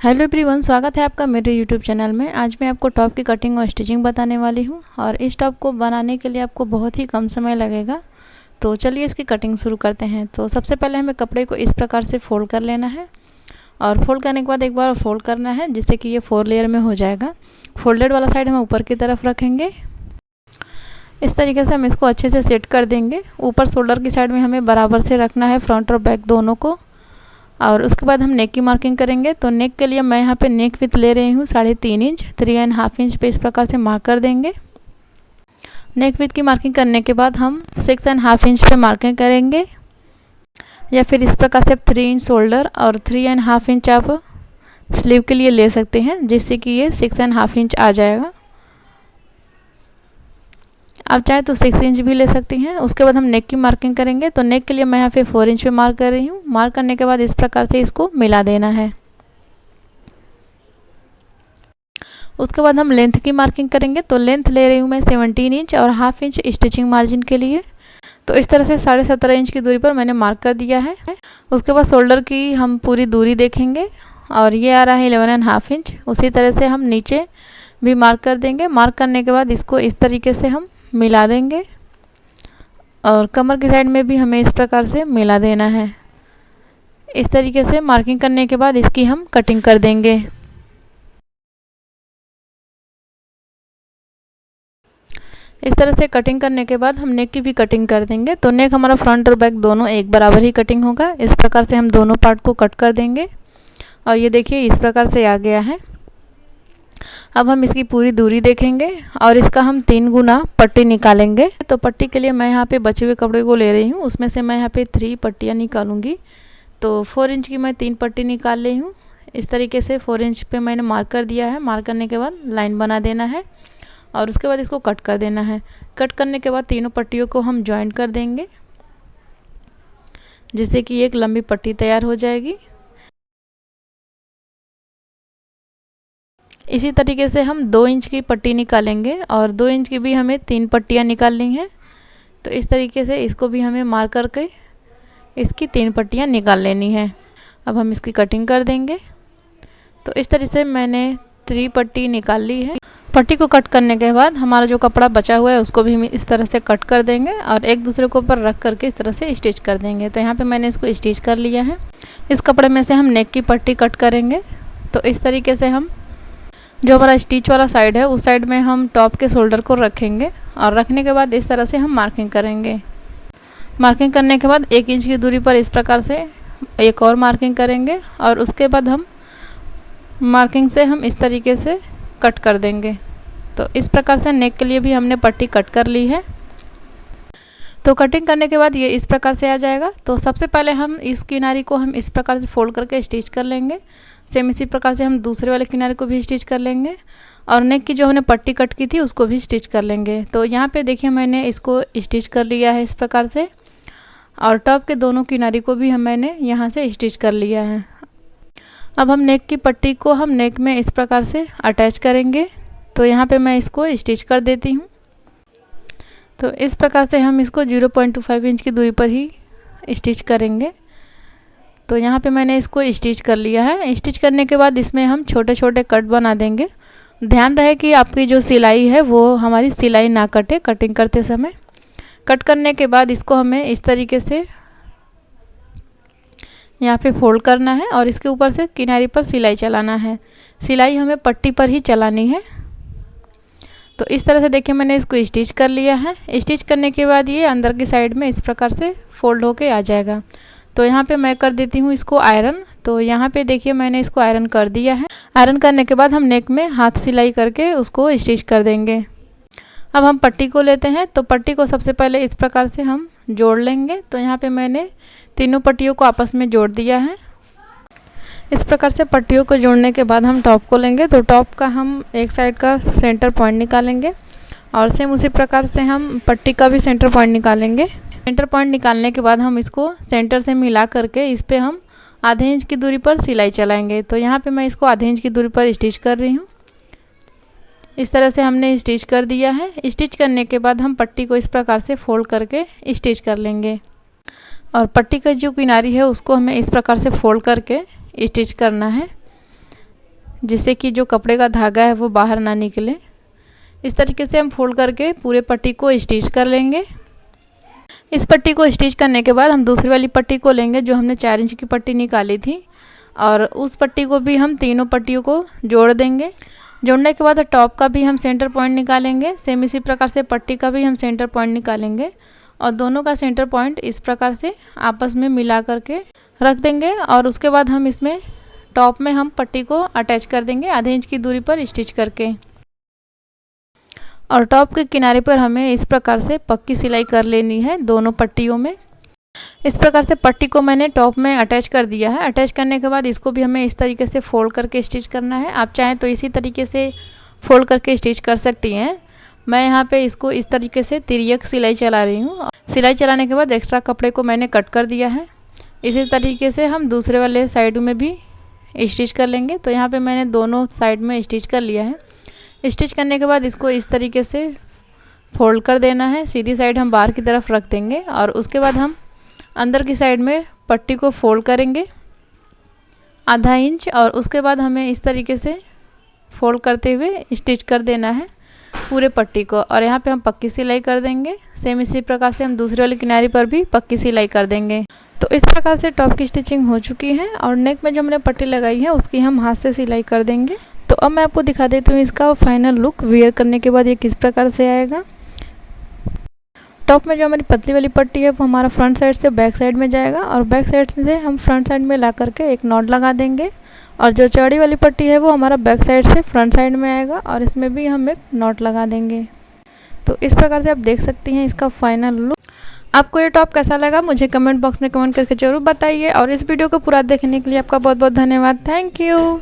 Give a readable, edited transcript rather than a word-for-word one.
Hello everyone, स्वागत है आपका मेरे यूट्यूब चैनल में। आज मैं आपको टॉप की कटिंग और स्टिचिंग बताने वाली हूं और इस टॉप को बनाने के लिए आपको बहुत ही कम समय लगेगा। तो चलिए इसकी कटिंग शुरू करते हैं। तो सबसे पहले हमें कपड़े को इस प्रकार से फोल्ड कर लेना है और फोल्ड करने के बाद एक बार फोल्ड करना है जिससे कि ये 4 लेयर में हो जाएगा। फोल्डेड वाला साइड हम ऊपर की तरफ रखेंगे। इस तरीके से हम इसको अच्छे से सेट कर देंगे। ऊपर शोल्डर की साइड में हमें बराबर से रखना है, फ्रंट और बैक दोनों को। और उसके बाद हम नेक की मार्किंग करेंगे। तो नेक के लिए मैं यहाँ पे नेक विथ ले रही हूँ 3.5 इंच, 3.5 इंच पे इस प्रकार से मार्क कर देंगे। नेक विथ की मार्किंग करने के बाद हम 6.5 इंच पे मार्किंग करेंगे, या फिर इस प्रकार से 3 इंच शोल्डर और 3.5 इंच आप स्लीव के लिए ले सकते हैं, जिससे कि ये 6.5 इंच आ जाएगा। आप चाहे तो 6 इंच भी ले सकती हैं। उसके बाद हम नेक की मार्किंग करेंगे। तो नेक के लिए मैं यहाँ पे 4 इंच पे मार्क कर रही हूँ। मार्क करने के बाद इस प्रकार से इसको मिला देना है। उसके बाद हम लेंथ की मार्किंग करेंगे। तो लेंथ ले रही हूँ मैं 17 इंच और 1/2 इंच स्टिचिंग मार्जिन के लिए। तो इस तरह से 17.5 इंच की दूरी पर मैंने मार्क कर दिया है। उसके बाद शोल्डर की हम पूरी दूरी देखेंगे और ये आ रहा है 11.5 इंच। उसी तरह से हम नीचे भी मार्क कर देंगे। मार्क करने के बाद इसको इस तरीके से हम मिला देंगे और कमर की साइड में भी हमें इस प्रकार से मिला देना है। इस तरीके से मार्किंग करने के बाद इसकी हम कटिंग कर देंगे। इस तरह से कटिंग करने के बाद हम नेक की भी कटिंग कर देंगे। तो नेक हमारा फ्रंट और बैक दोनों एक बराबर ही कटिंग होगा। इस प्रकार से हम दोनों पार्ट को कट कर देंगे और ये देखिए इस प्रकार से आ गया है। अब हम इसकी पूरी दूरी देखेंगे और इसका हम 3 गुना पट्टी निकालेंगे। तो पट्टी के लिए मैं यहाँ पे बचे हुए कपड़े को ले रही हूँ। उसमें से मैं यहाँ पे 3 पट्टियाँ निकालूंगी। तो 4 इंच की मैं 3 पट्टी निकाल रही हूँ। इस तरीके से 4 इंच पे मैंने मार्क कर दिया है। मार्क करने के बाद लाइन बना देना है और उसके बाद इसको कट कर देना है। कट करने के बाद तीनों पट्टियों को हम जॉइंट कर देंगे, जिससे कि एक लंबी पट्टी तैयार हो जाएगी। इसी तरीके से हम 2 इंच की पट्टी निकालेंगे और 2 इंच की भी हमें 3 पट्टियाँ निकालनी हैं। तो इस तरीके से इसको भी हमें मार्क करके इसकी 3 पट्टियाँ निकाल लेनी है। अब हम इसकी कटिंग कर देंगे। तो इस तरीके से मैंने 3 पट्टी निकाल ली है। पट्टी को कट करने के बाद हमारा जो कपड़ा बचा हुआ है उसको भी हम इस तरह से कट कर देंगे और एक दूसरे के ऊपर रख करके इस तरह से स्टिच कर देंगे। तो यहाँ पे मैंने इसको स्टिच कर लिया है। इस कपड़े में से हम नेक की पट्टी कट करेंगे। तो इस तरीके से हम जो हमारा स्टिच वाला साइड है उस साइड में हम टॉप के शोल्डर को रखेंगे और रखने के बाद इस तरह से हम मार्किंग करेंगे। मार्किंग करने के बाद 1 इंच की दूरी पर इस प्रकार से एक और मार्किंग करेंगे और उसके बाद हम मार्किंग से हम इस तरीके से कट कर देंगे। तो इस प्रकार से नेक के लिए भी हमने पट्टी कट कर ली है। तो कटिंग करने के बाद ये इस प्रकार से आ जाएगा। तो सबसे पहले हम इस किनारी को हम इस प्रकार से फोल्ड करके स्टिच कर लेंगे। सेम इसी प्रकार से हम दूसरे वाले किनारे को भी स्टिच कर लेंगे और नेक की जो हमने पट्टी कट की थी उसको भी स्टिच कर लेंगे। तो यहाँ पे देखिए मैंने इसको स्टिच कर लिया है इस प्रकार से और टॉप के दोनों किनारे को भी मैंने यहाँ से स्टिच कर लिया है। अब हम नेक की पट्टी को हम नेक में इस प्रकार से अटैच करेंगे। तो यहाँ पे मैं इसको स्टिच कर देती हूँ। तो इस प्रकार से हम इसको 0.25 इंच की दूरी पर ही स्टिच करेंगे। तो यहाँ पे मैंने इसको स्टिच कर लिया है। स्टिच करने के बाद इसमें हम छोटे छोटे कट बना देंगे। ध्यान रहे कि आपकी जो सिलाई है वो हमारी सिलाई ना कटे कटिंग करते समय। कट करने के बाद इसको हमें इस तरीके से यहाँ पे फोल्ड करना है और इसके ऊपर से किनारे पर सिलाई चलाना है। सिलाई हमें पट्टी पर ही चलानी है। तो इस तरह से देखिए मैंने इसको स्टिच कर लिया है। स्टिच करने के बाद ये अंदर की साइड में इस प्रकार से फोल्ड होके आ जाएगा। तो यहाँ पे मैं कर देती हूँ इसको आयरन। तो यहाँ पे देखिए मैंने इसको आयरन कर दिया है। आयरन करने के बाद हम नेक में हाथ सिलाई करके उसको स्टिच कर देंगे। अब हम पट्टी को लेते हैं। तो पट्टी को सबसे पहले इस प्रकार से हम जोड़ लेंगे। तो यहाँ पे मैंने तीनों पट्टियों को आपस में जोड़ दिया है। इस प्रकार से पट्टियों को जोड़ने के बाद हम टॉप को लेंगे। तो टॉप का हम एक साइड का सेंटर पॉइंट निकालेंगे और सेम उसी प्रकार से हम पट्टी का भी सेंटर पॉइंट निकालेंगे। सेंटर पॉइंट निकालने के बाद हम इसको सेंटर से मिला करके इस पे हम आधे इंच की दूरी पर सिलाई चलाएंगे। तो यहाँ पे मैं इसको आधे इंच की दूरी पर स्टिच कर रही हूँ। इस तरह से हमने स्टिच कर दिया है। स्टिच करने के बाद हम पट्टी को इस प्रकार से फोल्ड करके स्टिच कर लेंगे और पट्टी का जो किनारी है उसको हमें इस प्रकार से फोल्ड करके स्टिच करना है। जिससे कि जो कपड़े का धागा है वो बाहर ना निकले। इस तरीके से हम फोल्ड करके पूरे पट्टी को स्टिच कर लेंगे। इस पट्टी को स्टिच करने के बाद हम दूसरी वाली पट्टी को लेंगे जो हमने 4 इंच की पट्टी निकाली थी, और उस पट्टी को भी हम तीनों पट्टियों को जोड़ देंगे। जोड़ने के बाद टॉप का भी हम सेंटर पॉइंट निकालेंगे। सेम इसी प्रकार से पट्टी का भी हम सेंटर पॉइंट निकालेंगे और दोनों का सेंटर पॉइंट इस प्रकार से आपस में मिला करके रख देंगे। और उसके बाद हम इसमें टॉप में हम पट्टी को अटैच कर देंगे आधे इंच की दूरी पर स्टिच करके। और टॉप के किनारे पर हमें इस प्रकार से पक्की सिलाई कर लेनी है दोनों पट्टियों में। इस प्रकार से पट्टी को मैंने टॉप में अटैच कर दिया है। अटैच करने के बाद इसको भी हमें इस तरीके से फोल्ड करके स्टिच करना है। आप चाहें तो इसी तरीके से फोल्ड करके स्टिच कर सकती हैं। मैं यहाँ पे इसको इस तरीके से तिर्यक सिलाई चला रही हूँ। सिलाई चलाने के बाद एक्स्ट्रा कपड़े को मैंने कट कर दिया है। इसी तरीके से हम दूसरे वाले साइड में भी स्टिच कर लेंगे। तो यहाँ पे मैंने दोनों साइड में स्टिच कर लिया है। स्टिच करने के बाद इसको इस तरीके से फोल्ड कर देना है। सीधी साइड हम बाहर की तरफ रख देंगे और उसके बाद हम अंदर की साइड में पट्टी को फोल्ड करेंगे आधा इंच, और उसके बाद हमें इस तरीके से फोल्ड करते हुए स्टिच कर देना है पूरे पट्टी को। और यहाँ पे हम पक्की सिलाई कर देंगे। सेम इसी प्रकार से हम दूसरे वाले किनारे पर भी पक्की सिलाई कर देंगे। तो इस प्रकार से टॉप की स्टिचिंग हो चुकी है और नेक में जो हमने पट्टी लगाई है उसकी हम हाथ से सिलाई कर देंगे। तो अब मैं आपको दिखा देती हूँ इसका फाइनल लुक वेयर करने के बाद ये किस प्रकार से आएगा। टॉप में जो हमारी पतली वाली पट्टी है वो हमारा फ्रंट साइड से बैक साइड में जाएगा और बैक साइड से हम फ्रंट साइड में ला करके एक नॉट लगा देंगे। और जो चौड़ी वाली पट्टी है वो हमारा बैक साइड से फ्रंट साइड में आएगा और इसमें भी हम एक नॉट लगा देंगे। तो इस प्रकार से आप देख सकती हैं इसका फाइनल लुक। आपको ये टॉप कैसा लगा मुझे कमेंट बॉक्स में कमेंट करके ज़रूर बताइए। और इस वीडियो को पूरा देखने के लिए आपका बहुत बहुत धन्यवाद। Thank you.